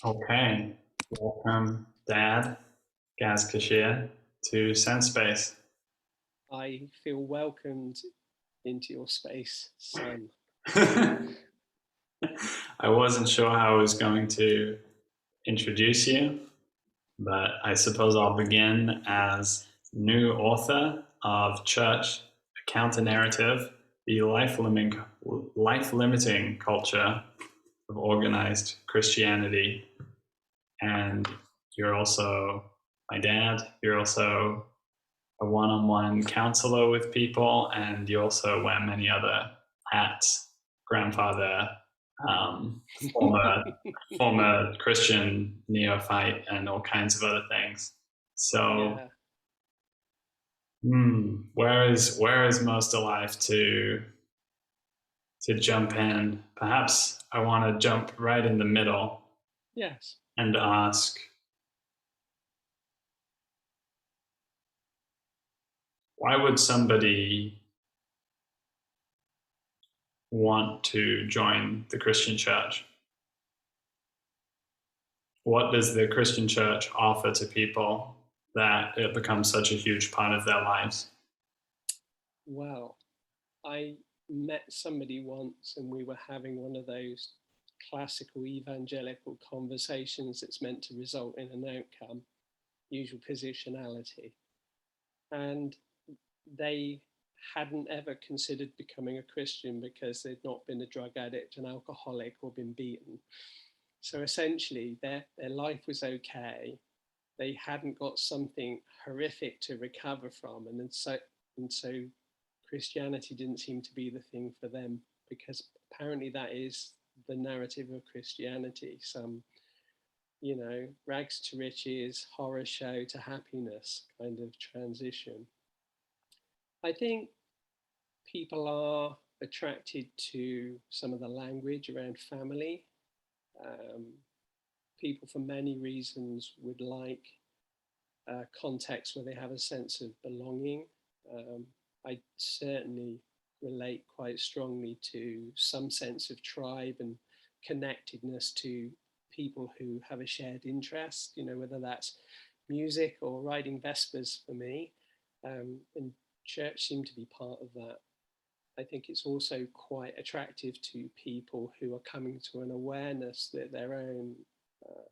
Okay, welcome, Dad, Gaz Kishere, to Sense Space. I feel welcomed into your space, son. I wasn't sure how I was going to introduce you, but I suppose I'll begin as new author of Church, a Counter Narrative, the life limiting culture of organized Christianity. And you're also my dad. You're also a one-on-one counselor with people, and you also wear many other hats: grandfather, um, former former Christian neophyte, and all kinds of other things. So, Yeah. where is most alive to jump in? Perhaps I want to jump right in the middle Yes. and ask, why would somebody want to join the Christian church? What does the Christian church offer to people that it becomes such a huge part of their lives? Well, I met somebody once and we were having one of those classical evangelical conversations that's meant to result in an outcome, usual positionality. And they hadn't ever considered becoming a Christian because they'd not been a drug addict, an alcoholic, or been beaten. So essentially, their life was okay. They hadn't got something horrific to recover from, and so Christianity didn't seem to be the thing for them, because apparently that is the narrative of Christianity. Some, rags to riches, horror show to happiness kind of transition. I think people are attracted to some of the language around family. Um, People, for many reasons, would like a context where they have a sense of belonging. Um, I certainly relate quite strongly to some sense of tribe and connectedness to people who have a shared interest, whether that's music or riding Vespers for me. And church seemed to be part of that. I think it's also quite attractive to people who are coming to an awareness that their own uh,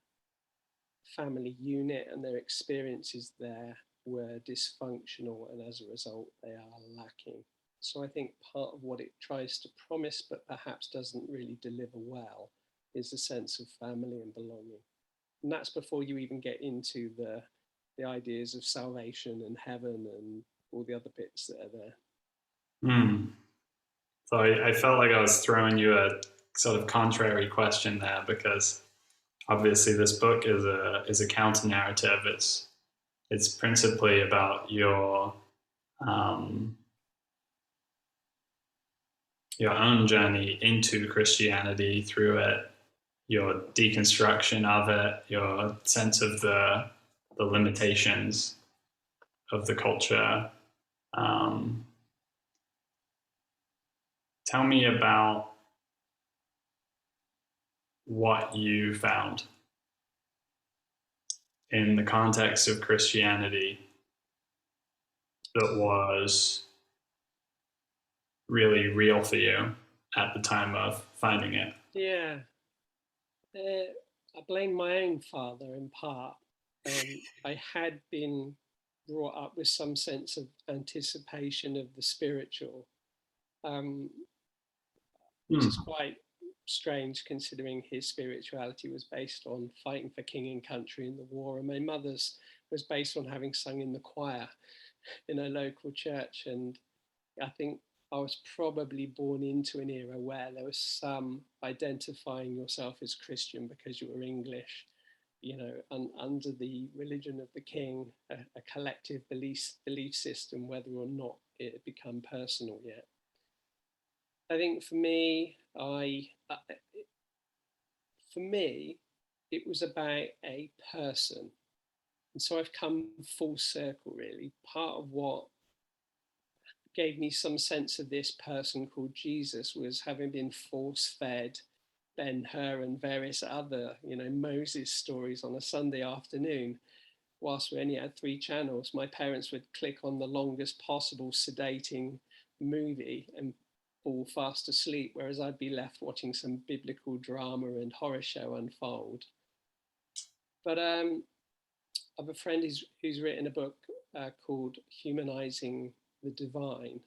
family unit and their experiences there were dysfunctional, and as a result, they are lacking. So I think part of what it tries to promise, but perhaps doesn't really deliver well, is a sense of family and belonging. And that's before you even get into the ideas of salvation and heaven and all the other bits that are there. Hmm. So I felt like I was throwing you a sort of contrary question there, because obviously this book is a counter narrative. It's principally about um, your own journey into Christianity through it, your deconstruction of it, your sense of the limitations of the culture. Um, Tell me about what you found in the context of Christianity that was really real for you at the time of finding it. Yeah, I blame my own father in part. I had been brought up with some sense of anticipation of the spiritual, um, which Hmm. is quite strange considering his spirituality was based on fighting for king and country in the war, and my mother's was based on having sung in the choir in a local church. And I think I was probably born into an era where there was some identifying yourself as Christian because you were English, under the religion of the king, a collective belief system, whether or not it had become personal yet. I think for me, it was about a person, and so I've come full circle. Really, part of what gave me some sense of this person called Jesus was having been force fed Ben-Hur and various other, Moses stories on a Sunday afternoon, whilst we only had 3 channels, my parents would click on the longest possible sedating movie and fall fast asleep, whereas I'd be left watching some biblical drama and horror show unfold. But I have a friend who's written a book called Humanizing the Divine.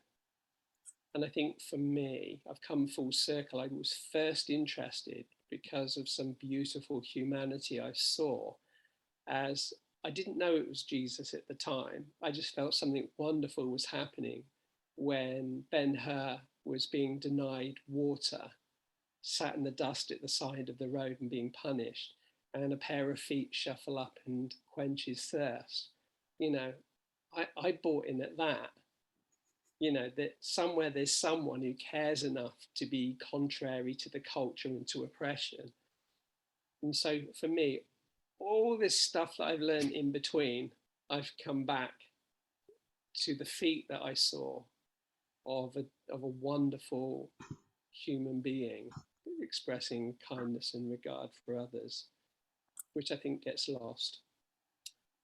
And I think for me, I've come full circle. I was first interested because of some beautiful humanity I saw, as I didn't know it was Jesus at the time. I just felt something wonderful was happening when Ben-Hur was being denied water, sat in the dust at the side of the road and being punished, and a pair of feet shuffle up and quench his thirst. I bought in at that. That somewhere there's someone who cares enough to be contrary to the culture and to oppression. And so for me, all this stuff that I've learned in between, I've come back to the feat that I saw of a wonderful human being expressing kindness and regard for others, which I think gets lost.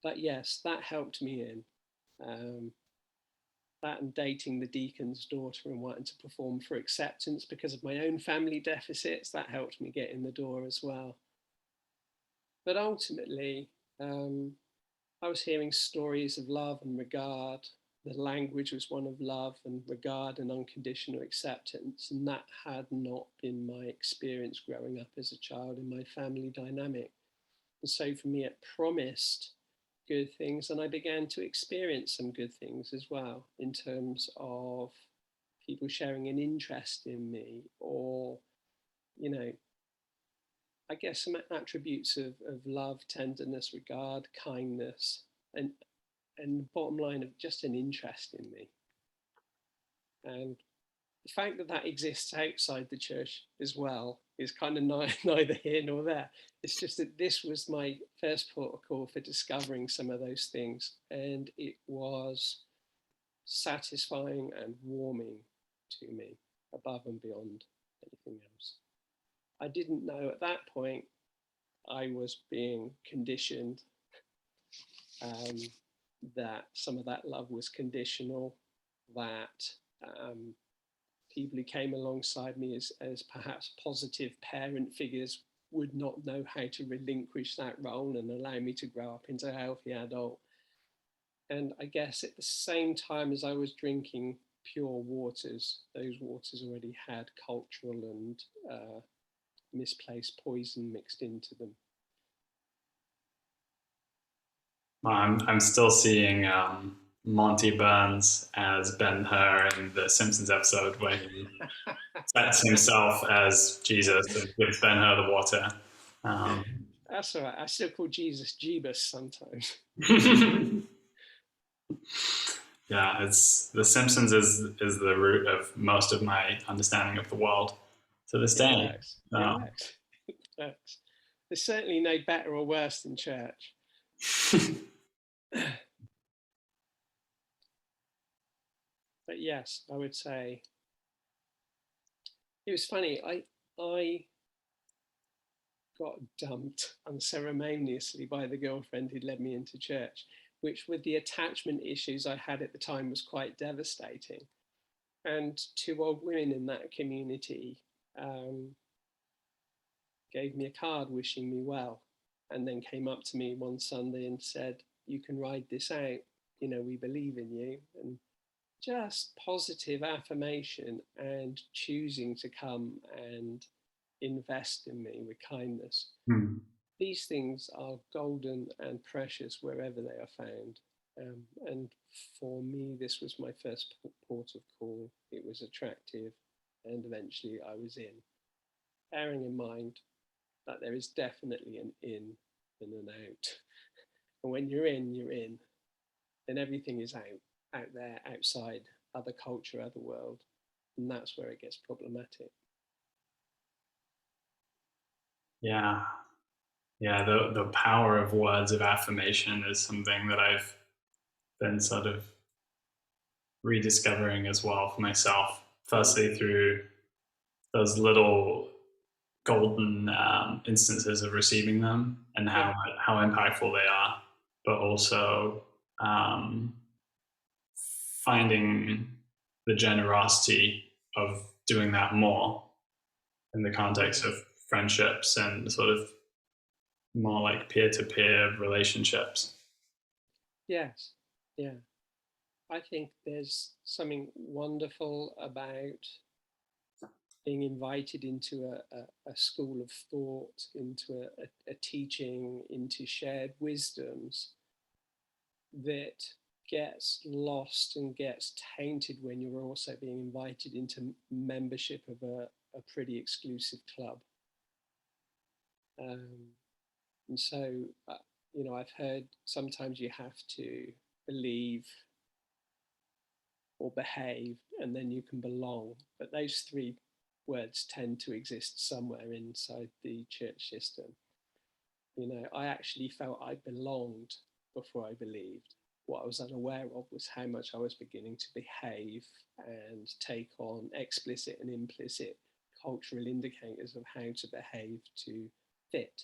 But yes, that helped me in. That and dating the deacon's daughter and wanting to perform for acceptance because of my own family deficits, that helped me get in the door as well. But ultimately, I was hearing stories of love and regard. The language was one of love and regard and unconditional acceptance, and that had not been my experience growing up as a child in my family dynamic. And so for me, it promised good things, and I began to experience some good things as well, in terms of people sharing an interest in me, or I guess some attributes of love, tenderness, regard, kindness, and bottom line of just an interest in me. And the fact that that exists outside the church as well is kind of neither here nor there. It's just that this was my first protocol for discovering some of those things, and it was satisfying and warming to me above and beyond anything else. I didn't know at that point I was being conditioned, that some of that love was conditional, that people who came alongside me as perhaps positive parent figures would not know how to relinquish that role and allow me to grow up into a healthy adult. And I guess at the same time as I was drinking pure waters, those waters already had cultural and misplaced poison mixed into them. Well, I'm still seeing Monty Burns as Ben-Hur in the Simpsons episode where he sets himself as Jesus and gives Ben-Hur the water. That's all right. I still call Jesus Jeebus sometimes. Yeah, it's the Simpsons is the root of most of my understanding of the world to this day. It works. There's certainly no better or worse than church. But yes, I would say it was funny. I got dumped unceremoniously by the girlfriend who led me into church, which, with the attachment issues I had at the time, was quite devastating. And 2 old women in that community gave me a card wishing me well, and then came up to me one Sunday and said, "You can ride this out, we believe in you." And just positive affirmation and choosing to come and invest in me with kindness. These things are golden and precious wherever they are found. And for me, this was my first port of call. It was attractive, and eventually I was in. Bearing in mind that there is definitely an in and an out. And when you're in, then everything is out there, outside, other culture, other world. And that's where it gets problematic. Yeah. The power of words of affirmation is something that I've been sort of rediscovering as well for myself. Firstly, through those little golden instances of receiving them and Yeah. how impactful they are, but also um, finding the generosity of doing that more in the context Yeah. of friendships and sort of more like peer-to-peer relationships. Yes. Yeah. I think there's something wonderful about being invited into a school of thought, into a teaching, into shared wisdoms that gets lost and gets tainted when you're also being invited into membership of a pretty exclusive club. Um, and so, I've heard sometimes you have to believe or behave and then you can belong. But those three words tend to exist somewhere inside the church system. I actually felt I belonged before I believed. What I was unaware of was how much I was beginning to behave and take on explicit and implicit cultural indicators of how to behave to fit.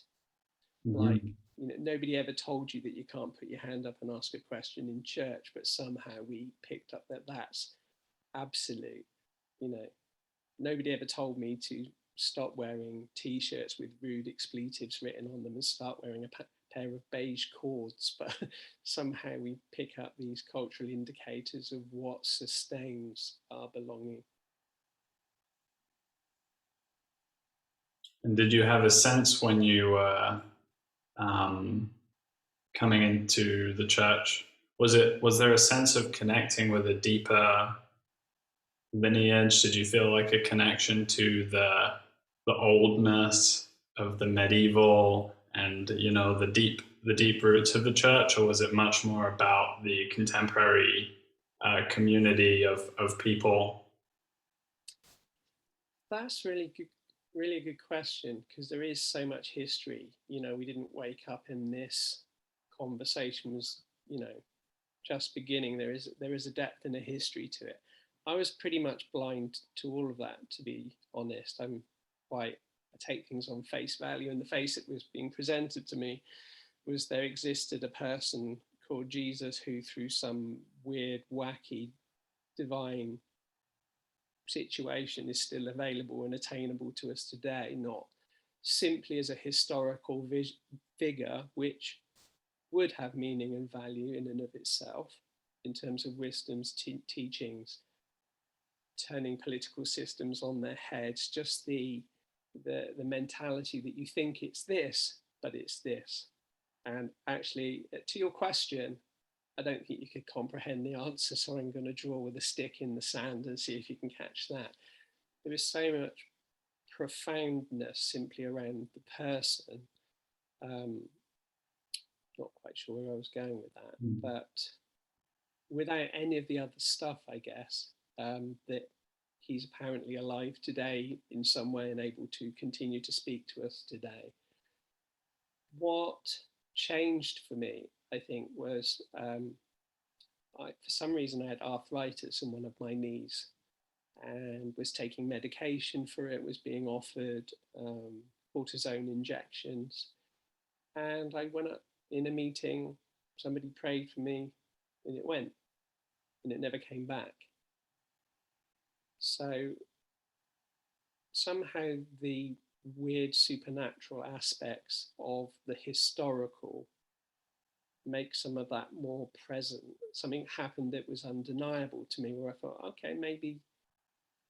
Like, Mm-hmm. nobody ever told you that you can't put your hand up and ask a question in church, but somehow we picked up that that's absolute. You know, Nobody ever told me to stop wearing t-shirts with rude expletives written on them and start wearing a pair of beige cords, but somehow we pick up these cultural indicators of what sustains our belonging. And did you have a sense when you were um, coming into the church? Was there a sense of connecting with a deeper lineage? Did you feel like a connection to the oldness of the medieval and the deep roots of the church, or was it much more about the contemporary community of people? That's really a good question, because there is so much history. We didn't wake up in this conversation was, just beginning. There is a depth and a history to it. I was pretty much blind to all of that, to be honest. I take things on face value, and the face that was being presented to me was there existed a person called Jesus who, through some weird, wacky, divine situation, is still available and attainable to us today, not simply as a historical figure, which would have meaning and value in and of itself in terms of wisdom's teachings, turning political systems on their heads, just the mentality that you think it's this, but it's this. And actually, to your question, I don't think you could comprehend the answer, so I'm going to draw with a stick in the sand and see if you can catch that. There is so much profoundness simply around the person. Um, Not quite sure where I was going with that, Mm. but without any of the other stuff, I guess, that he's apparently alive today in some way and able to continue to speak to us today. What changed for me, I think, was for some reason I had arthritis in one of my knees and was taking medication for it, was being offered cortisone injections. And I went up in a meeting, somebody prayed for me, and it went, and it never came back. So somehow the weird supernatural aspects of the historical make some of that more present. Something happened that was undeniable to me, where I thought, okay, maybe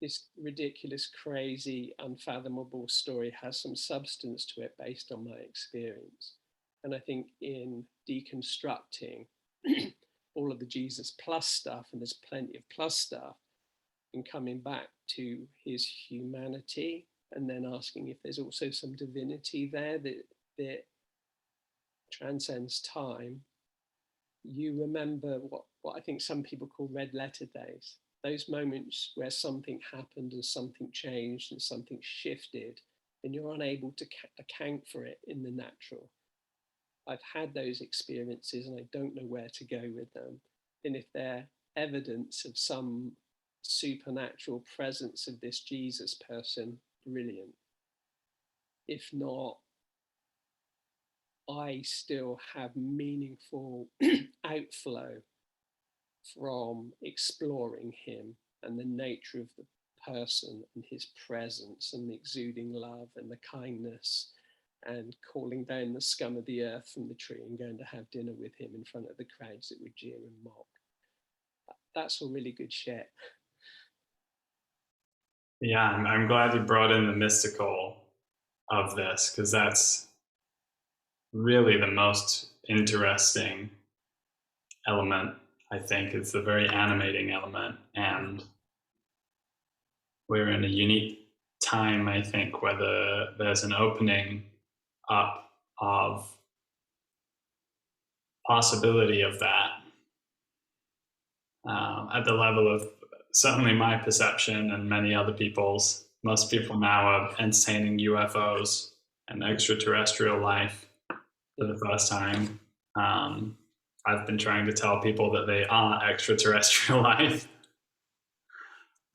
this ridiculous, crazy, unfathomable story has some substance to it based on my experience. And I think in deconstructing all of the Jesus plus stuff, and there's plenty of plus stuff, and coming back to his humanity, and then asking if there's also some divinity there that transcends time, you remember what I think some people call red letter days. Those moments where something happened and something changed and something shifted, and you're unable to account for it in the natural. I've had those experiences and I don't know where to go with them. And if they're evidence of some supernatural presence of this Jesus person, brilliant. if not, I still have meaningful outflow from exploring him and the nature of the person and his presence and the exuding love and the kindness and calling down the scum of the earth from the tree and going to have dinner with him in front of the crowds that would jeer and mock. That's all really good shit. Yeah, I'm glad you brought in the mystical of this, because that's really the most interesting element. I think it's the very animating element, and we're in a unique time, I think, where there's an opening up of possibility of that at the level of certainly my perception and many other people's. Most people now are entertaining UFOs and extraterrestrial life for the first time. I've been trying to tell people that they are extraterrestrial life,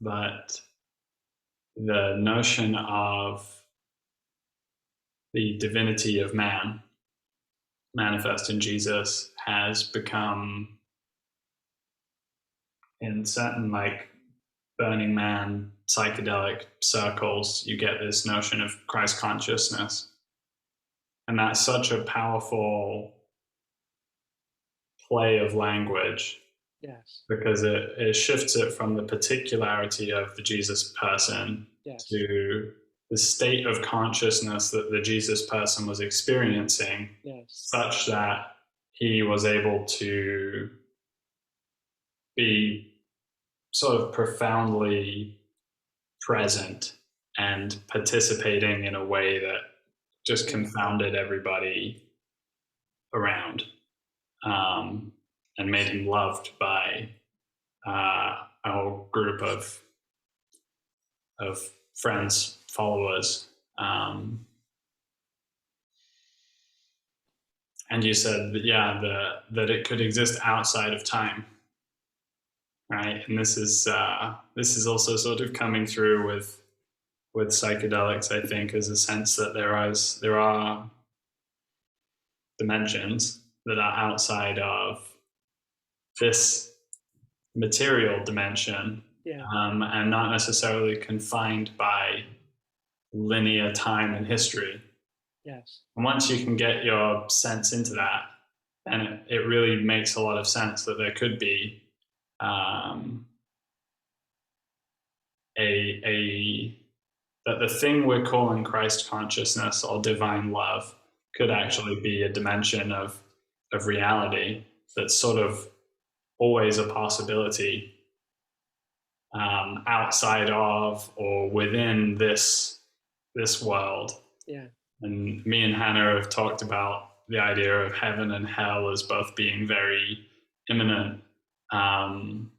but the notion of the divinity of man manifest in Jesus has become, in certain like Burning Man psychedelic circles, you get this notion of Christ consciousness. And that's such a powerful play of language. Yes. Because it shifts it from the particularity of the Jesus person, yes, to the state of consciousness that the Jesus person was experiencing, yes, such that he was able to be sort of profoundly present and participating in a way that just confounded everybody around, and made him loved by a whole group of friends, followers. And you said that, yeah, that it could exist outside of time, right? And this is also sort of coming through with psychedelics, I think, as a sense that there are dimensions that are outside of this material dimension, yeah, and not necessarily confined by linear time and history. Yes. And once you can get your sense into that, and it really makes a lot of sense that there could be that the thing we're calling Christ consciousness or divine love could actually be a dimension of reality that's sort of always a possibility, outside of or within this world. Yeah. And me and Hannah have talked about the idea of heaven and hell as both being very imminent, and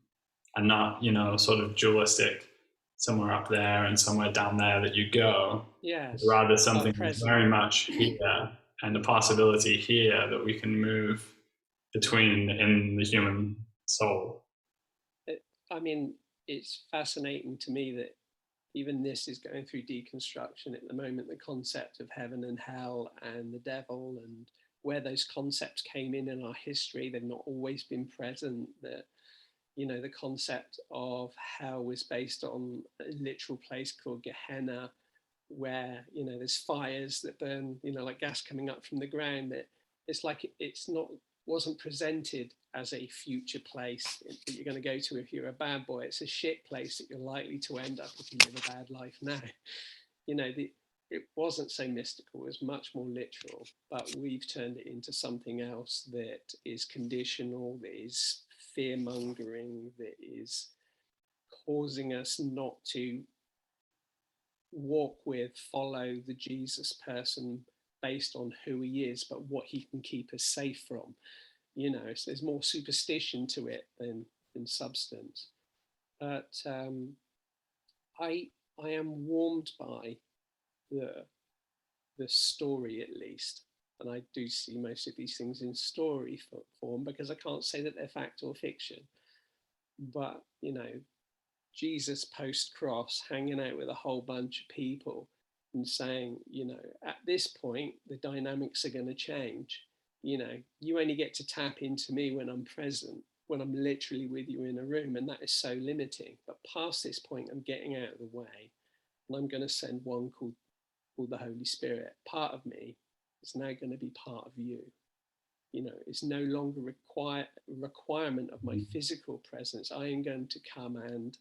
not, sort of dualistic, somewhere up there and somewhere down there that you go. Yes. Rather something that's very much here, and a possibility here that we can move between in the human soul. I mean, it's fascinating to me that even this is going through deconstruction at the moment, the concept of heaven and hell and the devil, and where those concepts came in our history. They've not always been present. That, the concept of hell was based on a literal place called Gehenna, where, there's fires that burn, like gas coming up from the ground. That it's like wasn't presented as a future place that you're going to go to if you're a bad boy. It's a shit place that you're likely to end up if you live a bad life now. It wasn't so mystical, it was much more literal, but we've turned it into something else that is conditional, that is fear-mongering, that is causing us not to walk with, follow the Jesus person based on who he is, but what he can keep us safe from. So there's more superstition to it than substance. But I am warmed by the story, at least, and I do see most of these things in story form, because I can't say that they're fact or fiction. But Jesus post-cross, hanging out with a whole bunch of people, and saying, at this point, the dynamics are going to change. You only get to tap into me when I'm present, when I'm literally with you in a room, and that is so limiting. But past this point, I'm getting out of the way, and I'm going to send one called the Holy Spirit. Part of me is now going to be part of you. It's no longer requirement of my physical presence. I am going to come and,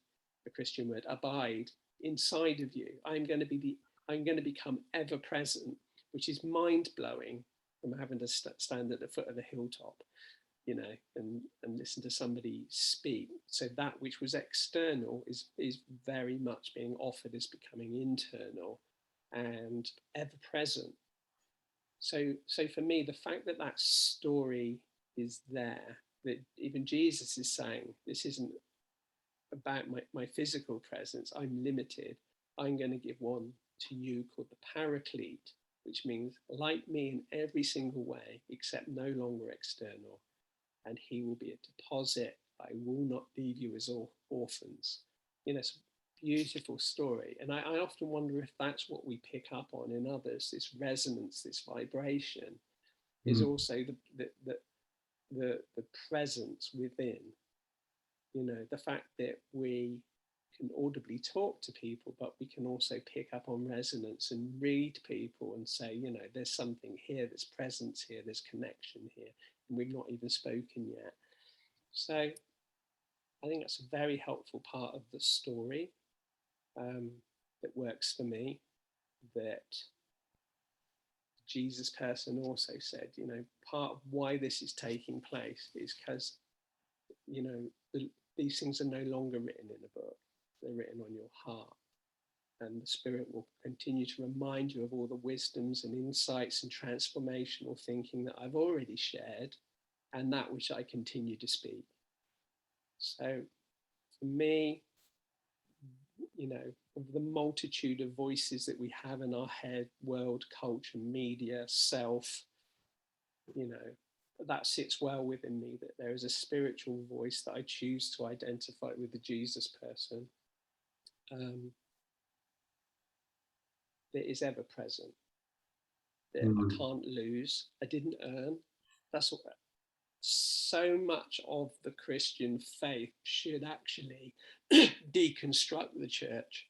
the Christian word, abide inside of you. I'm going to become ever present, which is mind blowing from having to stand at the foot of the hilltop, and listen to somebody speak. So that which was external is very much being offered as becoming internal and ever present. So for me, the fact that that story is there, that even Jesus is saying, this isn't about my physical presence, I'm limited. I'm going to give one to you called the Paraclete, which means like me in every single way, except no longer external. And he will be a deposit. I will not leave you as orphans. It's a beautiful story. And I often wonder if that's what we pick up on in others, this resonance, this vibration, is also the presence within. The fact that we can audibly talk to people, but we can also pick up on resonance and read people and say, there's something here, there's presence here, there's connection here, and we've not even spoken yet. So I think that's a very helpful part of the story that works for me, that Jesus person also said, part of why this is taking place is because, these things are no longer written in a book. They're written on your heart. And the Spirit will continue to remind you of all the wisdoms and insights and transformational thinking that I've already shared and that which I continue to speak. So for me, of the multitude of voices that we have in our head, world, culture, media, self, that sits well within me, that there is a spiritual voice that I choose to identify with the Jesus person. That is ever present, that I can't lose, I didn't earn. That's what, so much of the Christian faith should actually deconstruct the church,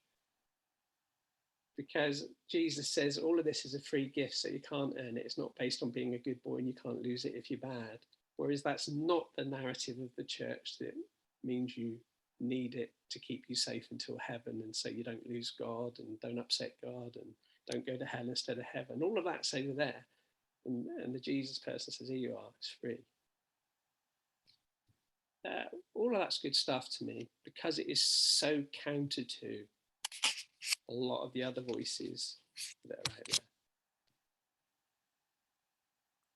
because Jesus says all of this is a free gift, so you can't earn it. It's not based on being a good boy and you can't lose it if you're bad. Whereas that's not the narrative of the church, that means you need it to keep you safe until heaven, and so you don't lose God and don't upset God and don't go to hell instead of heaven. All of that's over there. And the Jesus person says, here you are, it's free. All of that's good stuff to me, because it is so counter to a lot of the other voices that are out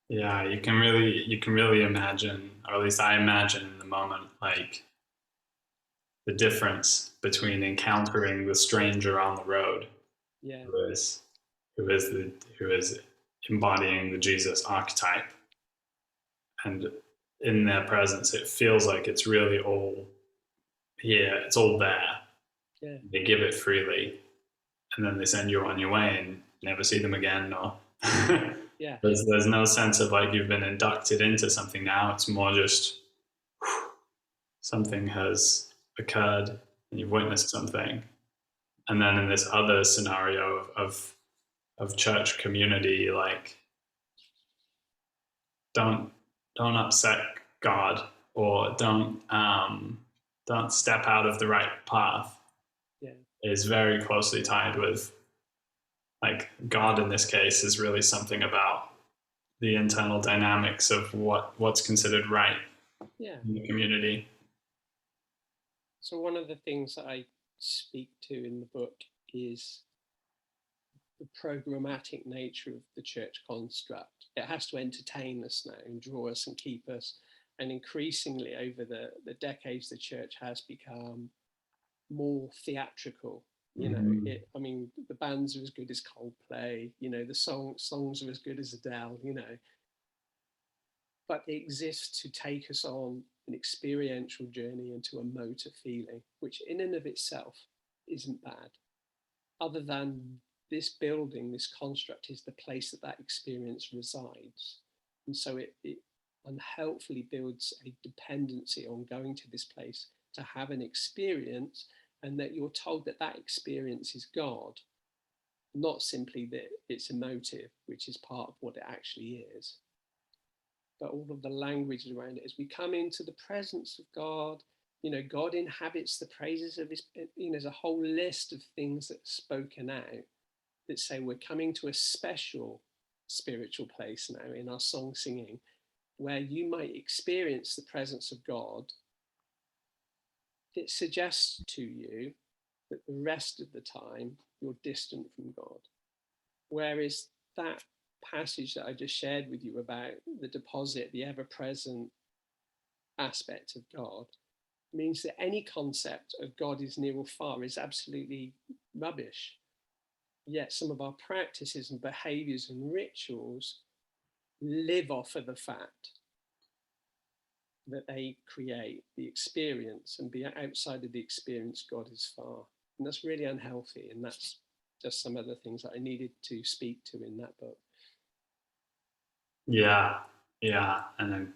there. Yeah, you can really imagine, or at least I imagine in the moment, like the difference between encountering the stranger on the road, Yeah. who is embodying the Jesus archetype, and in their presence, it feels like it's really all here, it's all there. Yeah. They give it freely, and then they send you on your way and never see them again, or Yeah. there's no sense of like you've been inducted into something now. It's more just something has occurred and you've witnessed something. And then in this other scenario of church community, like don't upset God, or don't step out of the right path. Yeah. Is very closely tied with, like, God in this case is really something about the internal dynamics of what's considered right in the community. So one of the things that I speak to in the book is the programmatic nature of the church construct. It has to entertain us now and draw us and keep us. And increasingly over the decades, the church has become more theatrical. The bands are as good as Coldplay, the songs are as good as Adele, but it exists to take us on an experiential journey into a motor feeling, which in and of itself isn't bad, other than this building, this construct is the place that that experience resides. And so it unhelpfully builds a dependency on going to this place to have an experience, and that you're told that that experience is God, not simply that it's emotive, which is part of what it actually is, but all of the language around it. As we come into the presence of God, God inhabits the praises of his, there's a whole list of things that are spoken out that say we're coming to a special spiritual place now in our song singing, where you might experience the presence of God. It suggests to you that the rest of the time you're distant from God. Whereas that passage that I just shared with you about the deposit, the ever-present aspect of God, means that any concept of God is near or far is absolutely rubbish. Yet some of our practices and behaviors and rituals live off of the fact that they create the experience, and be outside of the experience, God is far. And that's really unhealthy. And that's just some of the things that I needed to speak to in that book. Yeah, yeah. And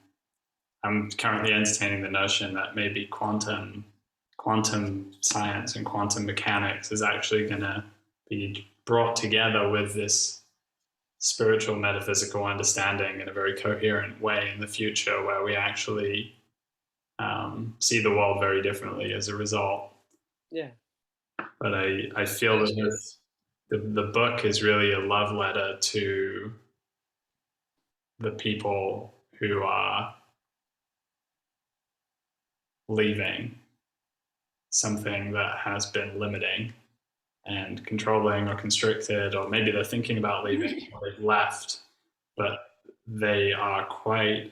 I'm currently entertaining the notion that maybe quantum science and quantum mechanics is actually going to be brought together with this spiritual metaphysical understanding in a very coherent way in the future, where we actually see the world very differently as a result. Yeah. But I feel that the book is really a love letter to the people who are leaving something that has been limiting and controlling or constricted, or maybe they're thinking about leaving or they've left, but they are quite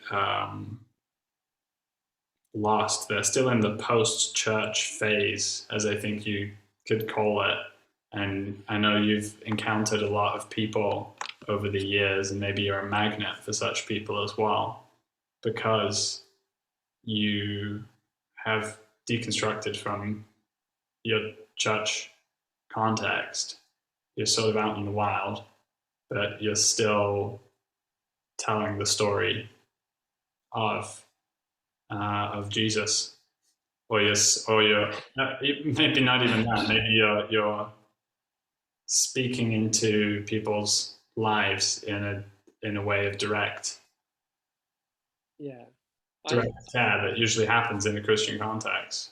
lost. They're still in the post-church phase, as I think you could call it. And I know you've encountered a lot of people over the years, and maybe you're a magnet for such people as well, because you have deconstructed from your church context. You're sort of out in the wild, but you're still telling the story of Jesus, or you're maybe not even that. Maybe you're speaking into people's lives in a way of direct Yeah. care that usually happens in a Christian context.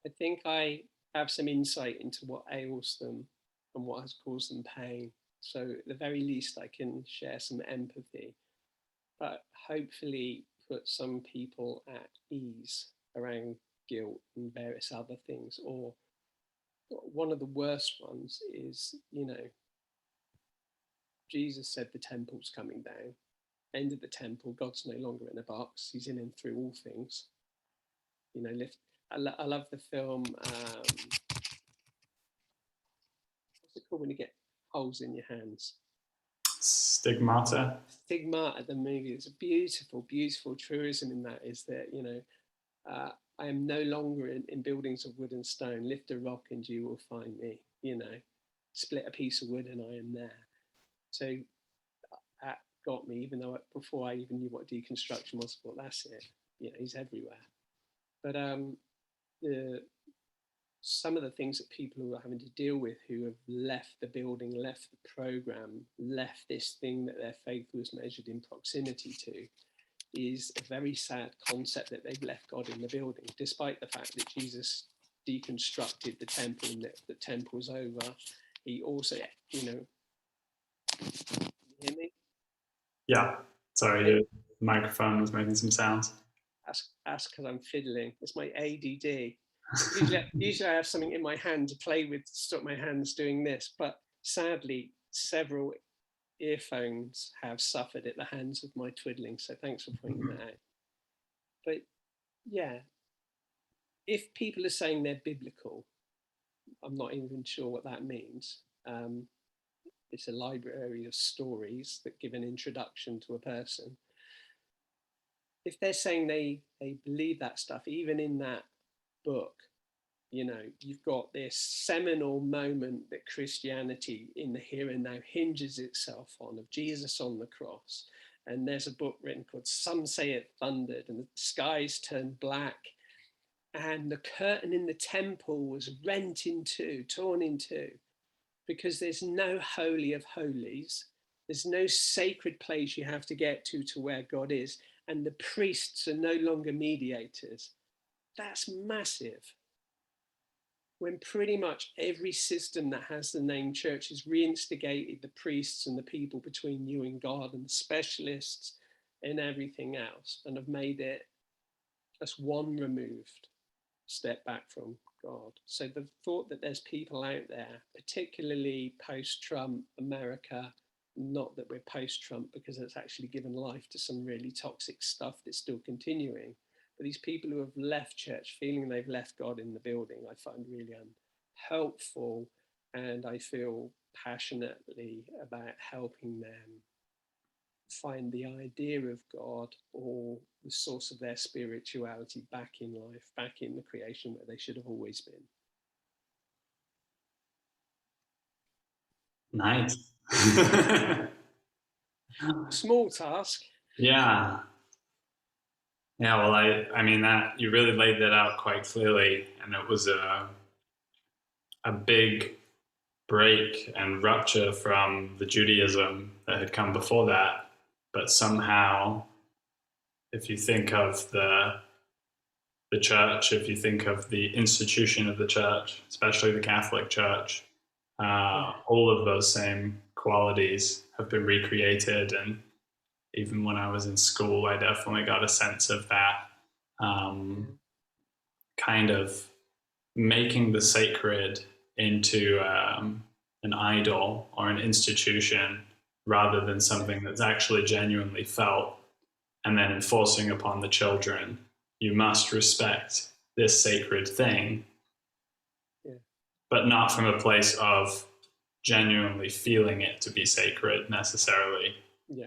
I think I have some insight into what ails them and what has caused them pain. So at the very least, I can share some empathy, but hopefully put some people at ease around guilt and various other things. Or one of the worst ones is, Jesus said the temple's coming down. End of the temple, God's no longer in a box. He's in and through all things. I love the film, what's it called when you get holes in your hands? Stigmata. Stigmata, the movie. There's a beautiful, beautiful truism in that, is that, I am no longer in buildings of wood and stone. Lift a rock and you will find me, split a piece of wood and I am there. So that got me, even though before I even knew what deconstruction was, I thought, that's it. He's everywhere. But some of the things that people who are having to deal with, who have left the building, left the program, left this thing that their faith was measured in proximity to, is a very sad concept that they've left God in the building, despite the fact that Jesus deconstructed the temple and that the temple's over. He also, you hear me? Yeah. Sorry, your microphone was making some sounds. That's because I'm fiddling. It's my ADD. Usually I have something in my hand to play with to stop my hands doing this, but sadly, several earphones have suffered at the hands of my twiddling, so thanks for pointing that out. But yeah, if people are saying they're biblical, I'm not even sure what that means. It's a library of stories that give an introduction to a person. If they're saying they believe that stuff, even in that book, You've got this seminal moment that Christianity in the here and now hinges itself on, of Jesus on the cross. And there's a book written called Some Say It Thundered, and the skies turned black, and the curtain in the temple was rent in two, torn in two, because there's no holy of holies. There's no sacred place you have to get to where God is. And the priests are no longer mediators. That's massive. When pretty much every system that has the name church has reinstigated the priests and the people between you and God and the specialists and everything else, and have made it as one removed step back from God. So the thought that there's people out there, particularly post-Trump America, not that we're post-Trump because it's actually given life to some really toxic stuff that's still continuing, but these people who have left church feeling they've left God in the building, I find really unhelpful, and I feel passionately about helping them find the idea of God or the source of their spirituality back in life, back in the creation where they should have always been. Nice. Small task. Yeah. Yeah, well, I mean that you really laid that out quite clearly, and it was a big break and rupture from the Judaism that had come before that. But somehow, if you think of the church, if you think of the institution of the church, especially the Catholic Church, all of those same qualities have been recreated. And even when I was in school, I definitely got a sense of that kind of making the sacred into an idol or an institution rather than something that's actually genuinely felt, and then enforcing upon the children, you must respect this sacred thing, but not from a place of genuinely feeling it to be sacred necessarily.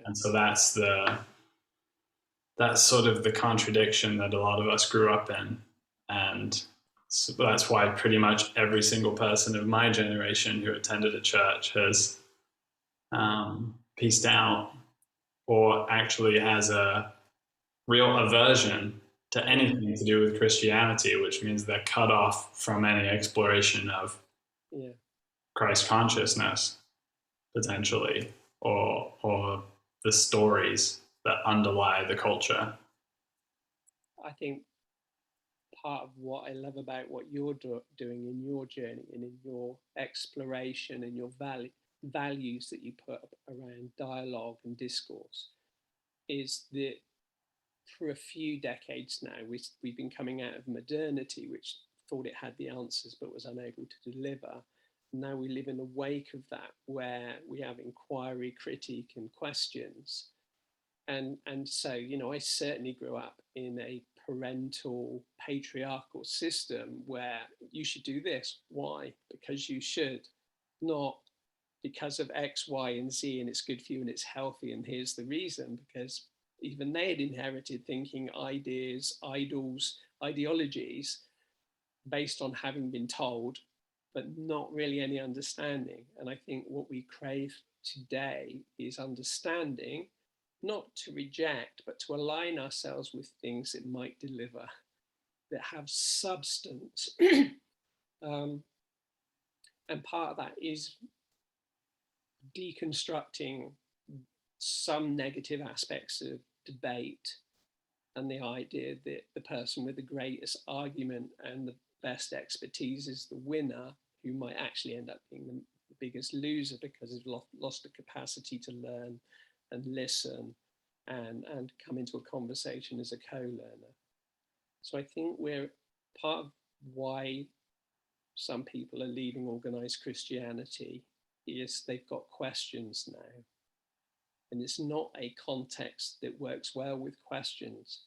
And so that's sort of the contradiction that a lot of us grew up in. And so that's why pretty much every single person of my generation who attended a church has pieced out or actually has a real aversion to anything to do with Christianity, which means they're cut off from any exploration of Christ consciousness, potentially, or the stories that underlie the culture. I think part of what I love about what you're doing in your journey and in your exploration and your values that you put around dialogue and discourse is that for a few decades now, we've been coming out of modernity, which thought it had the answers but was unable to deliver. Now we live in the wake of that, where we have inquiry, critique, and questions. And so, I certainly grew up in a parental, patriarchal system where you should do this. Why? Because you should, not because of X, Y, and Z, and it's good for you and it's healthy, and here's the reason. Because even they had inherited thinking, ideas, idols, ideologies based on having been told, but not really any understanding. And I think what we crave today is understanding, not to reject, but to align ourselves with things that might deliver, that have substance. And part of that is deconstructing some negative aspects of debate and the idea that the person with the greatest argument and the best expertise is the winner, who might actually end up being the biggest loser because they've lost the capacity to learn and listen and come into a conversation as a co-learner. So I think we're part of why some people are leaving organized Christianity is they've got questions now. And it's not a context that works well with questions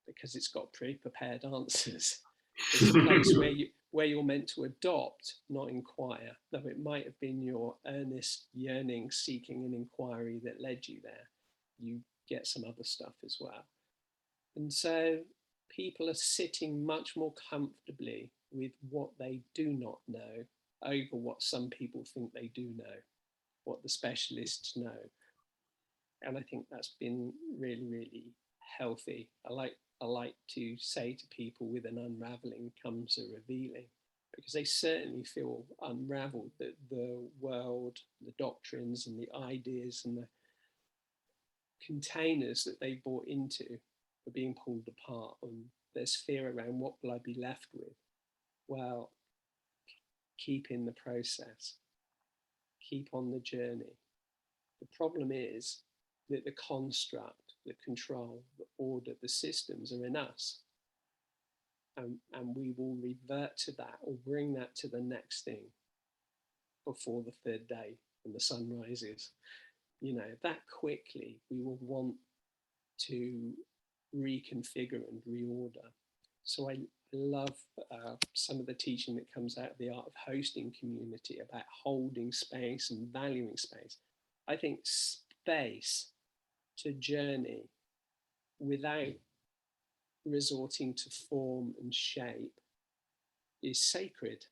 because it's got pre-prepared answers. It's a place where you're meant to adopt, not inquire, though it might have been your earnest yearning, seeking, and inquiry that led you there. You get some other stuff as well. And so people are sitting much more comfortably with what they do not know over what some people think they do know, what the specialists know. And I think that's been really, really healthy. I like to say to people, with an unraveling comes a revealing, because they certainly feel unraveled, that the world, the doctrines and the ideas and the containers that they bought into are being pulled apart, and there's fear around what will I be left with. Well, keep in the process, keep on the journey. The problem is that the construct, the control, the order, the systems are in us. And we will revert to that or bring that to the next thing before the third day when the sun rises. That quickly we will want to reconfigure and reorder. So I love some of the teaching that comes out of the art of hosting community about holding space and valuing space. I think space to journey without resorting to form and shape is sacred.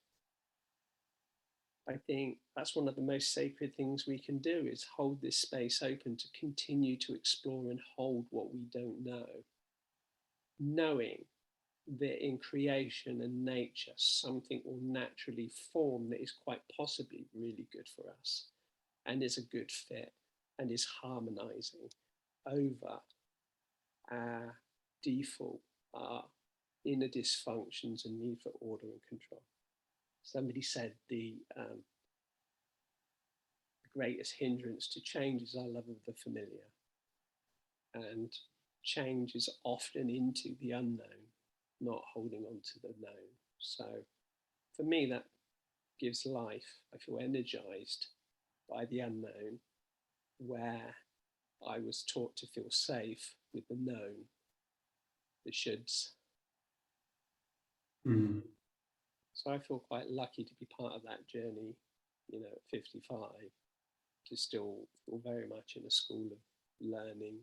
I think that's one of the most sacred things we can do, is hold this space open to continue to explore and hold what we don't know, knowing that in creation and nature something will naturally form that is quite possibly really good for us and is a good fit and is harmonizing over our default, our inner dysfunctions and need for order and control. Somebody said the greatest hindrance to change is our love of the familiar. And change is often into the unknown, not holding on to the known. So for me, that gives life. I feel energized by the unknown, where I was taught to feel safe with the known, the shoulds. Mm. So I feel quite lucky to be part of that journey, at 55, to still feel very much in a school of learning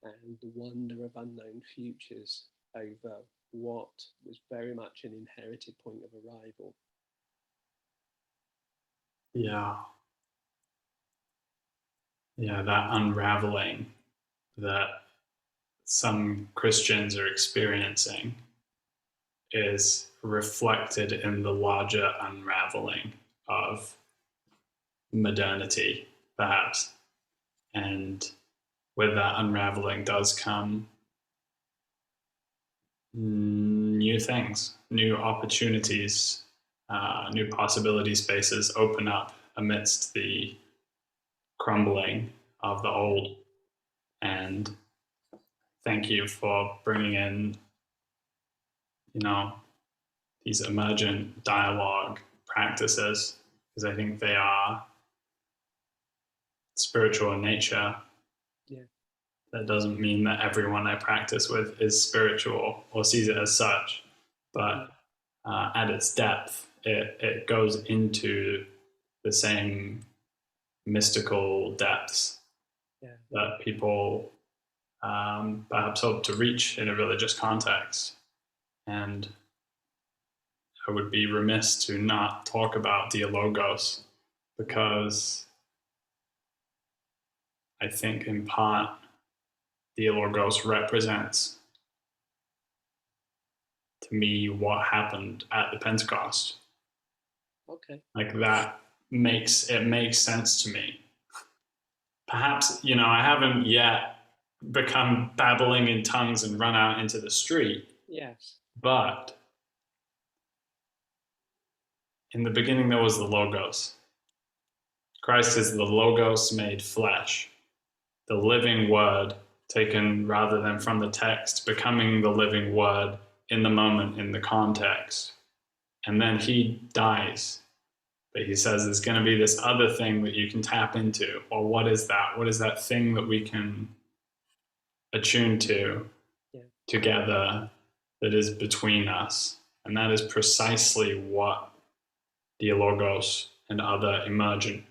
and the wonder of unknown futures over what was very much an inherited point of arrival. Yeah. Yeah, that unraveling that some Christians are experiencing is reflected in the larger unraveling of modernity, perhaps. And with that unraveling does come new things, new opportunities, new possibility spaces open up amidst the crumbling of the old. And thank you for bringing in, these emergent dialogue practices, because I think they are spiritual in nature. Yeah. That doesn't mean that everyone I practice with is spiritual or sees it as such, but at its depth, it goes into the same mystical depths that people perhaps hope to reach in a religious context. And I would be remiss to not talk about Dialogos, because I think in part Dialogos represents to me what happened at the Pentecost. Okay. Like that makes sense to me. Perhaps, I haven't yet become babbling in tongues and run out into the street. Yes. But in the beginning, there was the Logos. Christ is the Logos made flesh, the living word taken rather than from the text, becoming the living word in the moment, in the context. And then he dies. But he says there's going to be this other thing that you can tap into. Well, what is that? What is that thing that we can attune to together that is between us? And that is precisely what Dialogos and other emergent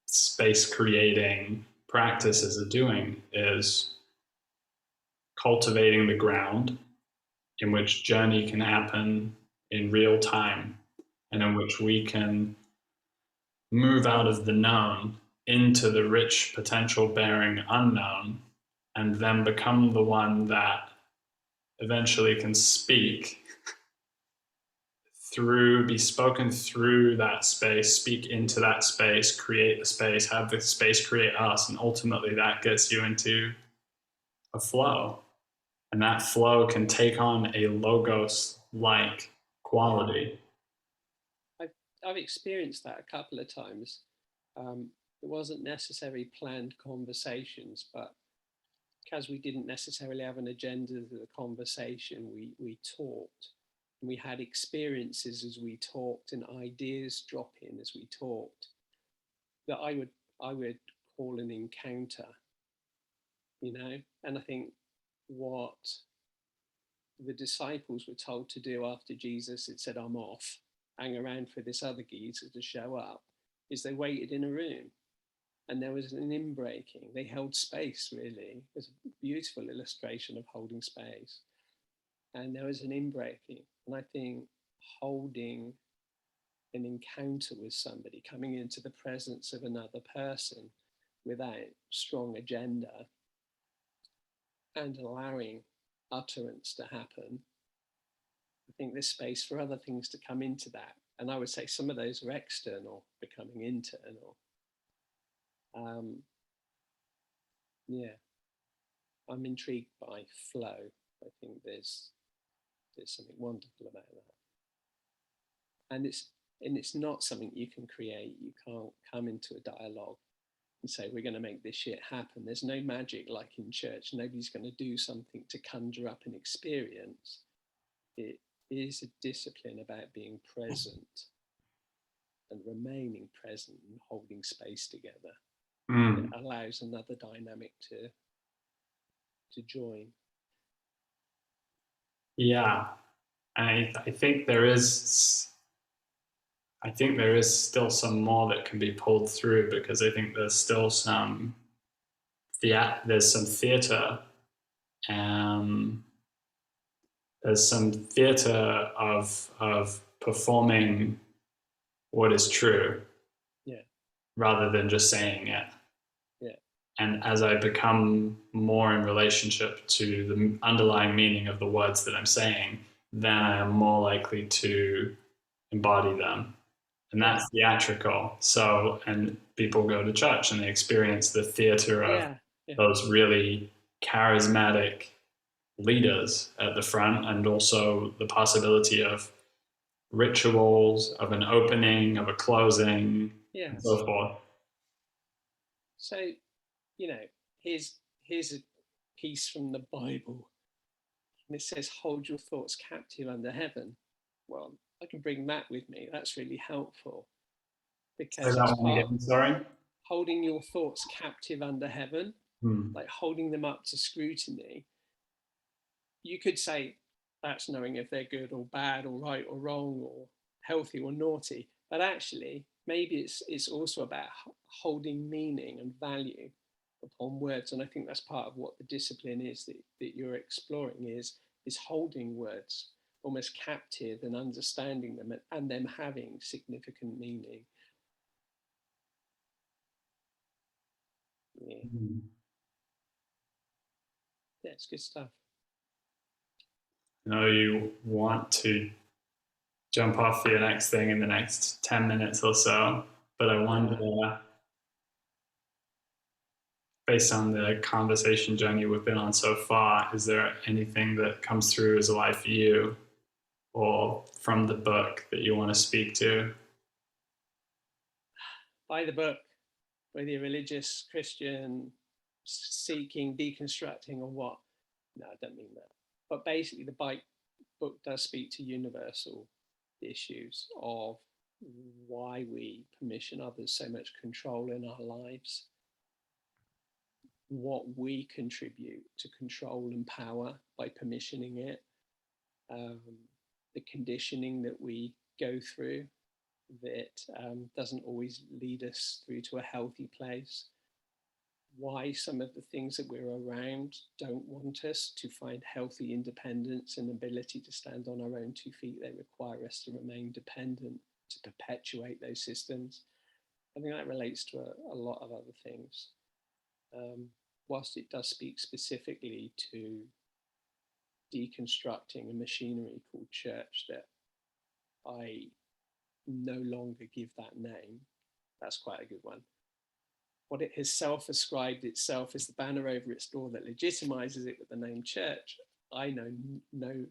space creating practices are doing, is cultivating the ground in which journey can happen, in real time, and in which we can move out of the known into the rich potential bearing unknown, and then become the one that eventually can speak through, be spoken through that space, speak into that space, create the space, have the space create us, and ultimately that gets you into a flow. And that flow can take on a logos like quality. I've experienced that a couple of times. It wasn't necessarily planned conversations, but because we didn't necessarily have an agenda to the conversation, we talked. And we had experiences as we talked and ideas drop in as we talked that I would call an encounter, you know? And I think what the disciples were told to do after Jesus had said, I'm off, hang around for this other geezer to show up, is they waited in a room and there was an inbreaking. They held space, really. It was a beautiful illustration of holding space. And there was an inbreaking. And I think holding an encounter with somebody, coming into the presence of another person without strong agenda and allowing utterance to happen, I think there's space for other things to come into that. And I would say some of those are external, becoming internal. Yeah, I'm intrigued by flow. I think there's something wonderful about that. And it's not something you can create. You can't come into a dialogue and say, we're going to make this shit happen. There's no magic like in church. Nobody's going to do something to conjure up an experience. It is a discipline about being present and remaining present and holding space together. It allows another dynamic to join. Yeah, and I think there is still some more that can be pulled through, because I think there's still some there's some theater, there's some theater of performing what is true, rather than just saying it. And as I become more in relationship to the underlying meaning of the words that I'm saying, then I am more likely to embody them. And that's theatrical. So, and people go to church and they experience the theater of those really charismatic leaders at the front, and also the possibility of rituals, of an opening, of a closing, and so forth. So, you know, here's a piece from the Bible, and it says, hold your thoughts captive under heaven. Well, I can bring that with me. That's really helpful, because it's part holding your thoughts captive under heaven, like holding them up to scrutiny. You could say that's knowing if they're good or bad or right or wrong or healthy or naughty, but actually maybe it's also about holding meaning and value upon words. And I think that's part of what the discipline is that you're exploring, is holding words almost captive and understanding them and them having significant meaning. Yeah, it's good stuff. I know you want to jump off to your next thing in the next 10 minutes or so, but I wonder, based on the conversation journey we've been on so far, is there anything that comes through as alive for you, or from the book, that you want to speak to? Buy the book, whether you're religious, Christian, seeking, deconstructing, or what. No, I don't mean that. But basically, the book does speak to universal issues of why we permission others so much control in our lives, what we contribute to control and power by permissioning it, the conditioning that we go through that doesn't always lead us through to a healthy place, why some of the things that we're around don't want us to find healthy independence and ability to stand on our own 2 feet. They require us to remain dependent, to perpetuate those systems. I think that relates to a lot of other things. Whilst it does speak specifically to deconstructing a machinery called church that I no longer give that name, that's quite a good one. What it has self-ascribed itself as the banner over its door that legitimizes it with the name church, I now no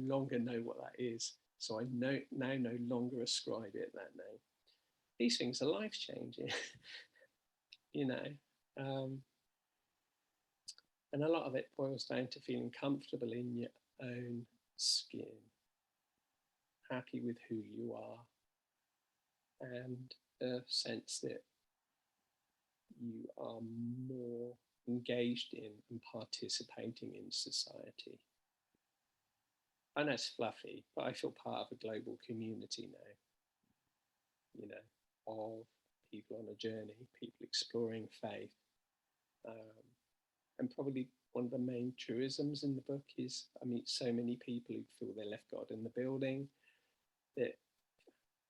longer know what that is. So I now no longer ascribe it that name. These things are life-changing, you know. And a lot of it boils down to feeling comfortable in your own skin, happy with who you are, and a sense that you are more engaged in and participating in society. I know it's fluffy, but I feel part of a global community now, you know, of people on a journey, people exploring faith. And probably one of the main truisms in the book is I meet so many people who feel they left God in the building, that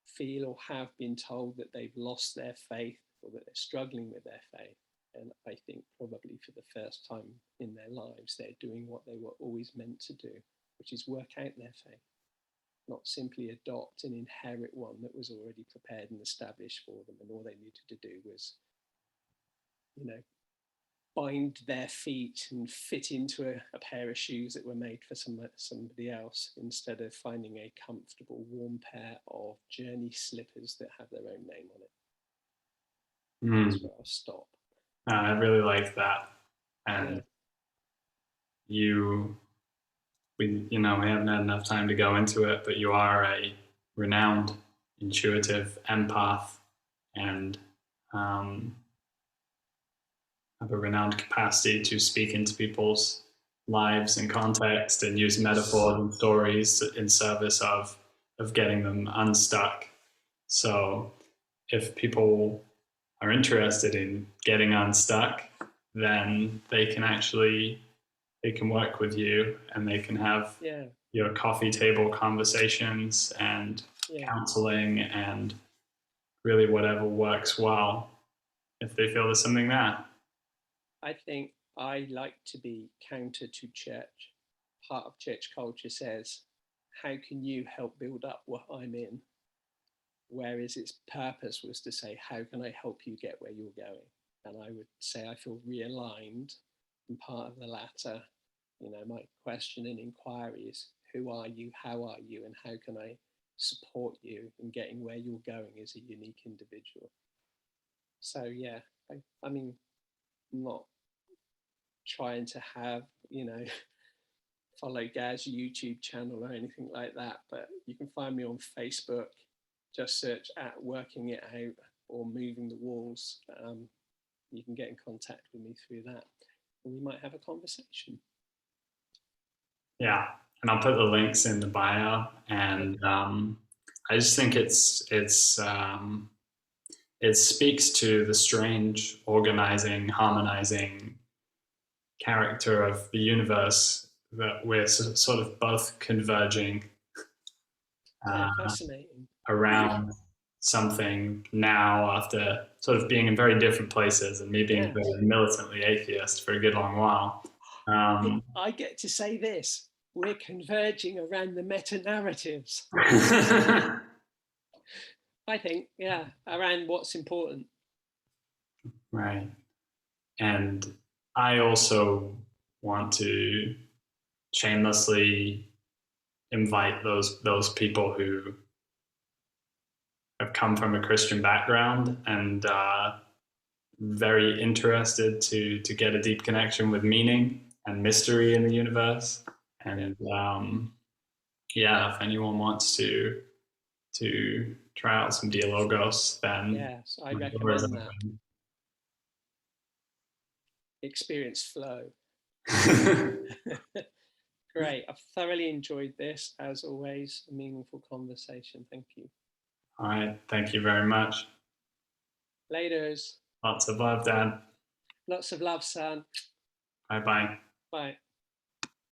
feel or have been told that they've lost their faith or that they're struggling with their faith. And I think probably for the first time in their lives, they're doing what they were always meant to do, which is work out their faith, not simply adopt and inherit one that was already prepared and established for them. And all they needed to do was, you know, bind their feet and fit into a pair of shoes that were made for somebody else, instead of finding a comfortable, warm pair of journey slippers that have their own name on it. That's where I'll stop. I really like that. And we haven't had enough time to go into it, but you are a renowned intuitive empath and have a renowned capacity to speak into people's lives and context and use metaphors and stories in service of getting them unstuck. So if people are interested in getting unstuck, then they can work with you and they can have your coffee table conversations and counseling and really whatever works well if they feel there's something there. I think I like to be counter to church. Part of church culture says, how can you help build up what I'm in? Whereas its purpose was to say, how can I help you get where you're going? And I would say I feel realigned, and part of the latter, you know, my question and inquiry is, who are you, how are you, and how can I support you in getting where you're going as a unique individual? So yeah, I mean, I'm not trying to have, you know, follow Gaz YouTube channel or anything like that, but you can find me on Facebook. Just search at Working It Out or Moving the Walls. You can get in contact with me through that, and we might have a conversation. Yeah, and I'll put the links in the bio. And I just think it speaks to the strange organizing, harmonizing character of the universe that we're sort of both converging fascinating. around something now, after sort of being in very different places and me being very militantly atheist for a good long while. I get to say this. We're converging around the meta-narratives. I think, around what's important. Right. And I also want to shamelessly invite those people who have come from a Christian background and very interested to get a deep connection with meaning and mystery in the universe. And if anyone wants to try out some Dialogos, then yes, I recommend that. Experience flow. Great. I've thoroughly enjoyed this. As always, a meaningful conversation. Thank you. All right. Thank you very much. Laters. Lots of love, Dad. Lots of love, son. Bye bye. Bye.